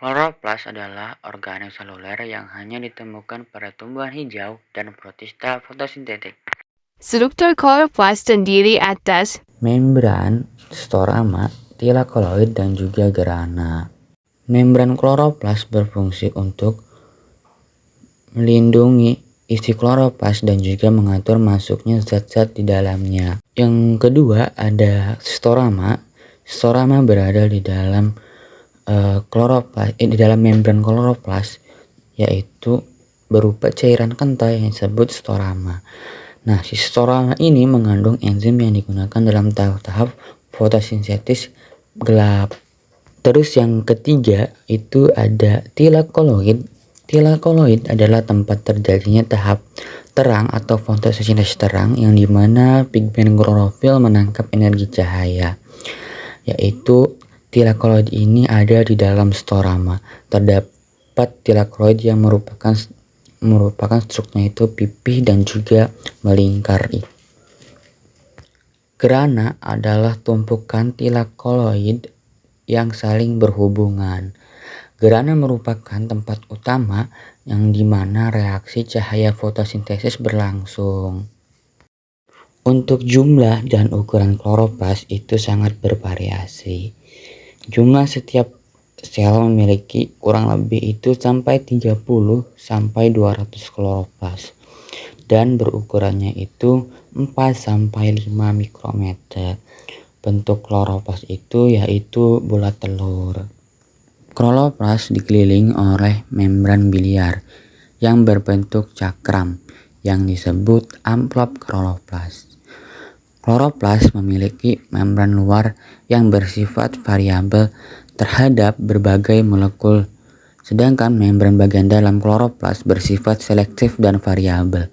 Kloroplas adalah organel seluler yang hanya ditemukan pada tumbuhan hijau dan protista fotosintetik. Struktur kloroplas terdiri atas Membran, storama, tilakoloid, dan juga gerana. Membran kloroplas berfungsi untuk melindungi isi kloroplas dan juga mengatur masuknya zat-zat di dalamnya. Yang kedua ada storama. Storama berada di dalam di dalam membran kloroplas, yaitu berupa cairan kental yang disebut storama. Nah, si storama ini mengandung enzim yang digunakan dalam tahap-tahap fotosintesis gelap. Terus yang ketiga itu ada tilakoloid. Tilakoloid adalah tempat terjadinya tahap terang atau fotosintesis terang yang dimana pigmen klorofil menangkap energi cahaya, yaitu tilakoloid ini ada di dalam storama. Terdapat tilakoloid yang merupakan strukturnya itu pipih dan juga melingkar. Grana adalah tumpukan tilakoloid yang saling berhubungan. Grana merupakan tempat utama yang dimana reaksi cahaya fotosintesis berlangsung. Untuk jumlah dan ukuran kloroplas itu sangat bervariasi. Jumlah setiap sel memiliki kurang lebih itu sampai 30 sampai 200 kloroplas. Dan berukurannya itu 4 sampai 5 mikrometer. Bentuk kloroplas itu yaitu bulat telur. Kloroplas dikelilingi oleh membran biliar yang berbentuk cakram yang disebut amplop kloroplas. Kloroplas memiliki membran luar yang bersifat variabel terhadap berbagai molekul, sedangkan membran bagian dalam kloroplas bersifat selektif dan variabel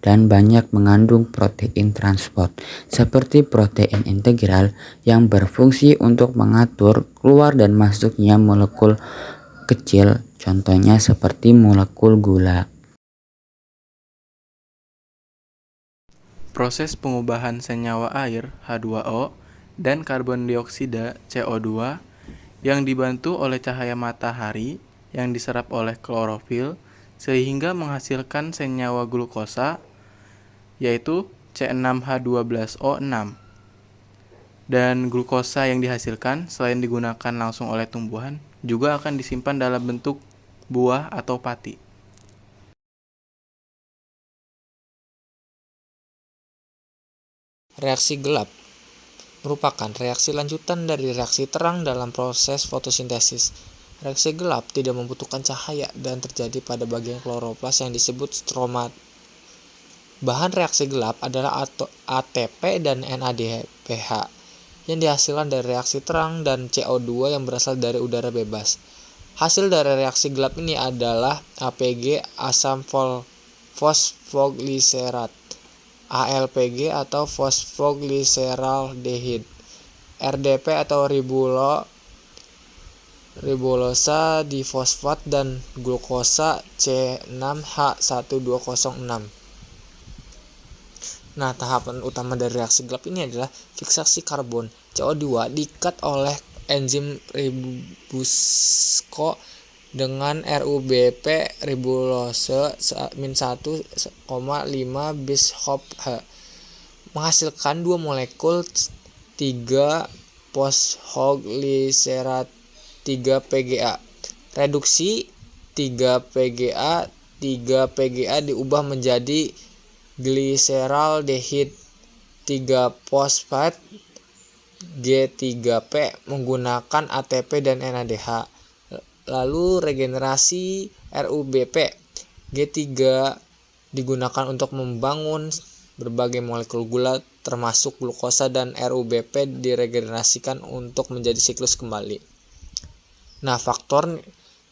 dan banyak mengandung protein transport seperti protein integral yang berfungsi untuk mengatur keluar dan masuknya molekul kecil, contohnya seperti molekul gula. Proses pengubahan senyawa air H2O dan karbon dioksida CO2 yang dibantu oleh cahaya matahari yang diserap oleh klorofil sehingga menghasilkan senyawa glukosa yaitu C6H12O6. Dan glukosa yang dihasilkan selain digunakan langsung oleh tumbuhan juga akan disimpan dalam bentuk buah atau pati. Reaksi gelap merupakan reaksi lanjutan dari reaksi terang dalam proses fotosintesis. Reaksi gelap tidak membutuhkan cahaya dan terjadi pada bagian kloroplas yang disebut stroma. Bahan reaksi gelap adalah ATP dan NADPH yang dihasilkan dari reaksi terang dan CO2 yang berasal dari udara bebas. Hasil dari reaksi gelap ini adalah APG asam fosfogliserat, ALPG atau fosfogliseraldehid, RDP atau ribulosa difosfat, dan glukosa C6H1206. Nah, tahapan utama dari reaksi gelap ini adalah fiksasi karbon CO2 diikat oleh enzim ribosco dengan RUBP ribulose -1,5 bis hop H menghasilkan 2 molekul 3 fosfogliserat 3 PGA. Reduksi 3 PGA diubah menjadi gliseraldehid 3 fosfat G3P menggunakan ATP dan NADH. Lalu regenerasi RUBP G3 digunakan untuk membangun berbagai molekul gula termasuk glukosa, dan RUBP diregenerasikan untuk menjadi siklus kembali. Nah, faktor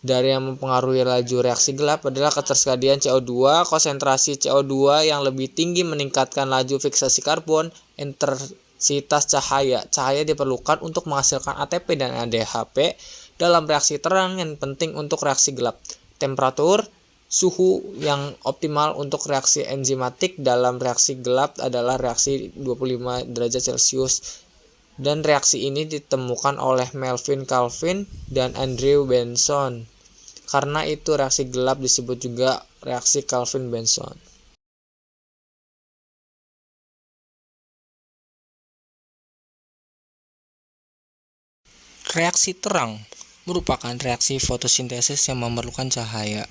dari yang mempengaruhi laju reaksi gelap adalah ketersediaan CO2. Konsentrasi CO2 yang lebih tinggi meningkatkan laju fiksasi karbon. Intensitas cahaya diperlukan untuk menghasilkan ATP dan ADHP dalam reaksi terang yang penting untuk reaksi gelap. Temperatur, suhu yang optimal untuk reaksi enzimatik dalam reaksi gelap adalah reaksi 25 derajat Celcius Dan reaksi ini ditemukan oleh Melvin Calvin dan Andrew Benson. Karena itu reaksi gelap disebut juga reaksi Calvin-Benson. Reaksi terang merupakan reaksi fotosintesis yang memerlukan cahaya.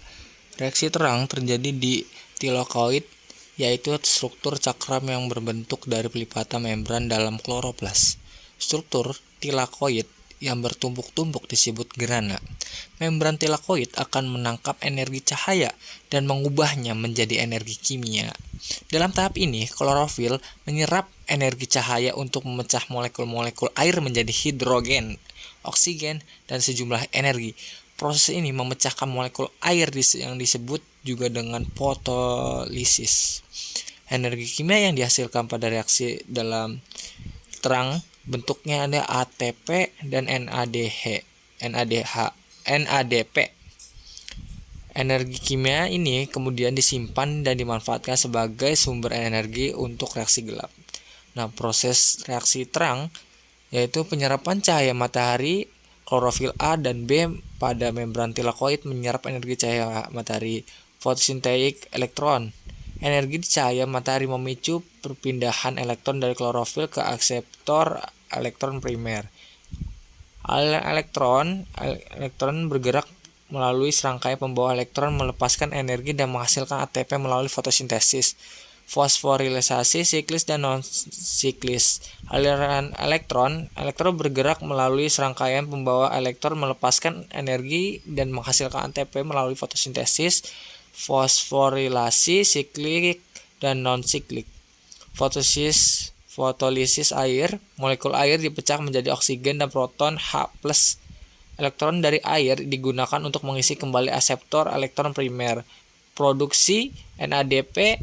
Reaksi terang terjadi di tilakoid, yaitu struktur cakram yang berbentuk dari pelipatan membran dalam kloroplas. Struktur tilakoid yang bertumpuk-tumpuk disebut grana. Membran tilakoid akan menangkap energi cahaya dan mengubahnya menjadi energi kimia. Dalam tahap ini, klorofil menyerap energi cahaya untuk memecah molekul-molekul air menjadi hidrogen, oksigen, dan sejumlah energi. Proses ini memecahkan molekul air yang disebut juga dengan fotolisis. Energi kimia yang dihasilkan pada reaksi dalam terang bentuknya ada ATP dan NADP. Energi kimia ini kemudian disimpan dan dimanfaatkan sebagai sumber energi untuk reaksi gelap. Nah, proses reaksi terang yaitu penyerapan cahaya matahari, klorofil A dan B pada membran tilakoid menyerap energi cahaya matahari, fotosintetik elektron. Energi cahaya matahari memicu perpindahan elektron dari klorofil ke akseptor elektron primer. Elektron bergerak melalui serangkaian pembawa elektron, melepaskan energi dan menghasilkan ATP melalui fotosintesis, fosforilisasi siklis dan non-siklis. Aliran elektron bergerak melalui serangkaian pembawa elektron, melepaskan energi dan menghasilkan ATP melalui fotosintesis, fosforilasi siklik dan non-siklik. Fotolisis air, molekul air dipecah menjadi oksigen dan proton H+. Elektron dari air digunakan untuk mengisi kembali akseptor elektron primer. Produksi NADP,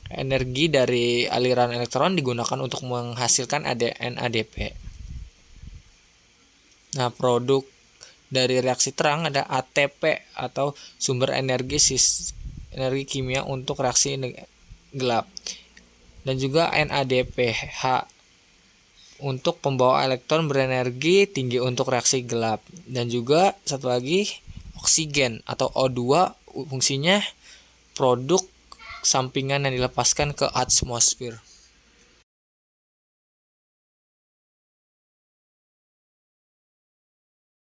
energi dari aliran elektron digunakan untuk menghasilkan NADP. Nah, produk dari reaksi terang ada ATP atau sumber energi kimia untuk reaksi gelap, dan juga NADPH untuk pembawa elektron berenergi tinggi untuk reaksi gelap, dan juga satu lagi oksigen atau O2, fungsinya produk sampingan yang dilepaskan ke atmosfer.